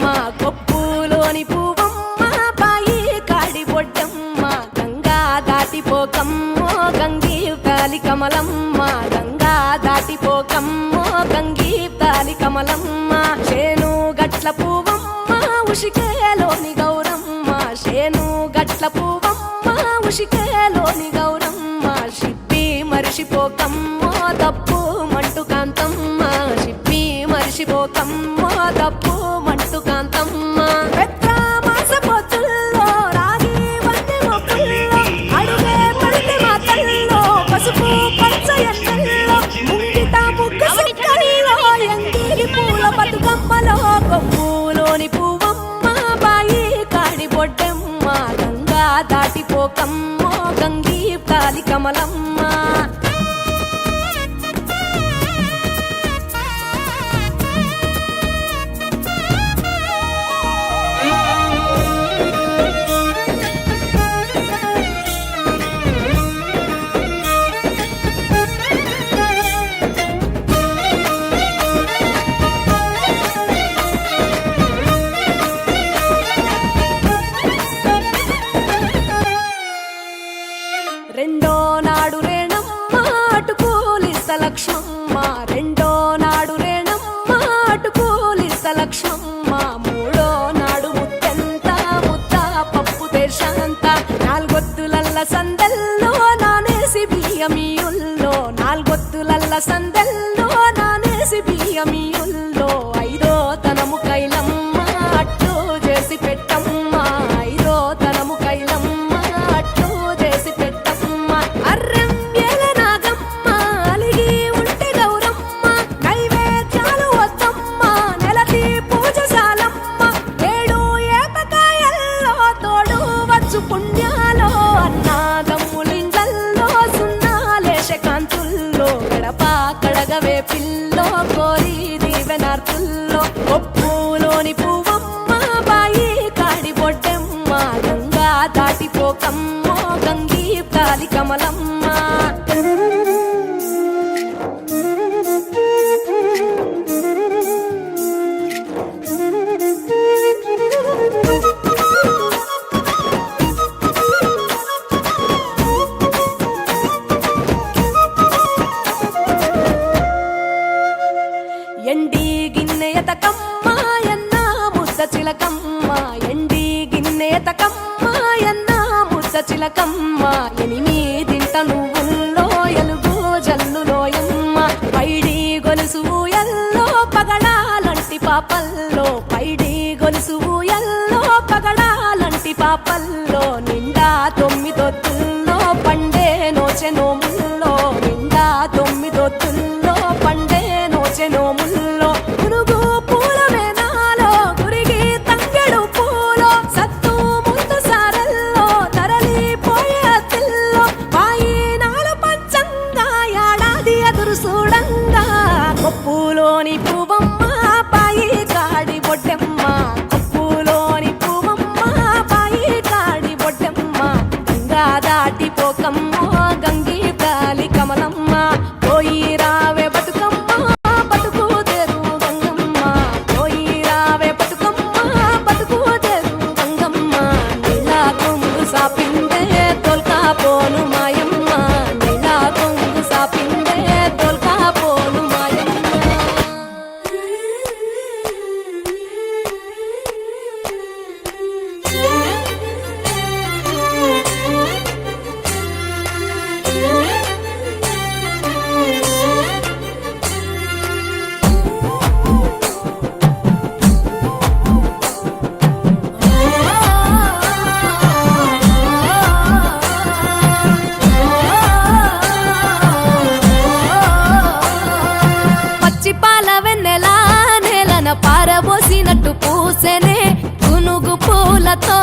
బొడ్డెమ్మ కొప్పులోని పువ్వమ్మ బాయి కాడి బొడ్డెమ్మ గంగా దాటిపోకమ్మో గంగీ తాలి కమలమ్మ గంగా దాటిపోకమ్మో గంగీ తాలి కమలమ్మ చేను గట్ల పువ్వమ్మ ఉషికేలోని గౌరమ్మ చేను గట్ల పువ్వమ్మ ఉషికేలోని గౌరమ్మ షిప్పి మరిషిపోకమ్మో తప్పు మంటు కాంతమ్మ షిప్పి మరిషిపోకమ్మో తప్పు మంటు కాంతమ్మ పెద్ద మాసపోతుల్లో రాగి వంటి మొక్కుల్లో అడుగే పడితే మా తల్లో పసుపు పచ్చ ఎన్నెల్లో ముంగిట ముగ్గు సుక్కల్లో ఎంగిలి పూల బతుకమ్మలో కొప్పులోని పువ్వమ్మ బాయి కాడి బొడ్డెమ్మ గంగా దాటిపోకమ్మో గంగీ తాలి కమలమ్మ రెండో నాడు రేణమ్మ అటుకూలిస్త లక్ష్మమ్మ రెండో నాడు రేణమ్మ అటుకూలిస్త లక్ష్మమ్మ మూడో నాడు ముత్తెంత ముద్ద పప్పు దేశంత నాలుగొత్తులల్ల సందెల్లో నానేసి బియ్యమియుల్లో నాలుగొత్తులల్ల సందెల్లో నానేసి బియ్యమియుల్లో ఐదో తనము కైలమ్మ అట్టు చేసి పెట్టమ్మ ఐదో తనము కైలమ్మ అట్టు చేసి పెట్టమ్మ అర్రం ఏల నాగమ్మ అలిగి ఉంటే గౌరమ్మ నైవేద్యాలు వద్దమ్మ నెలతి పూజశాలమ్మ ఏడు ఏపకాయల్లో తోడు వచ్చు పుణ్యాలో అన్నాదమ్ములింగల్లో సున్నాలేశ కాంతుల్లో గడప కడగవే పిల్లో కోరి దీవెనార్తుల్లో కొప్పులోని పువ్వమ్మ బాయి కాడి బొడ్డెమ్మ గంగా దాటిపోకమ్మో గంగీ తాలి కమలమ్మ ఎండి గిన్నెయతకమ్మ ఎన్న ముద్ద చిలకమ్మ ఎండి గిన్నెయతకమ్మ ఎన్న ముద్ద చిలకమ్మ ఎనిమిదింట నువ్వుల్లో ఎలుగు జల్లులోయమ్మ పైడి గొలుసు ఎల్లో పగడాలంటి పాపల్లో పైడి గొలుసు ఎల్లో పగడాలంటి పాపల్లో నిండా తొమ్మిదొత్తుల్లో పండే నోచె నోముల్లో నిండా తొమ్మిదొత్తుల్లో పండే నోచె నోముల్లో పునుగు పూల వేనాలో గురిగి తంగెడు పూలో సత్తు ముందు సారల్లో తరలిపోయే అత్తిల్లో వాయినాలు పంచంగా ఏడాది ఎదురు చూడంగా కొప్పులోని పువ్వమ్మ బాయి కాడి బొడ్డెమ్మ కొప్పులోని పువ్వమ్మ బాయి కాడి బొడ్డెమ్మ గంగా దాటిపోకమ్మో గంగీ తాలి కమలమ్మ పోయి రావే బతుకమ్మ బతుకు తెరు గంగమ్మ పోయి రావే బతుకమ్మ బతుకు తెరు గంగమ్మ నీలా కొంగు సాపిందే తోల్కా పోను మాయమ్మ నీలా కొంగు సాపిందే తోల్కా పోను మాయమ్మ పచ్చి పాల వెన్నెలా నేలన పారబోసినట్టు పూసెనే గునుగు పూలతో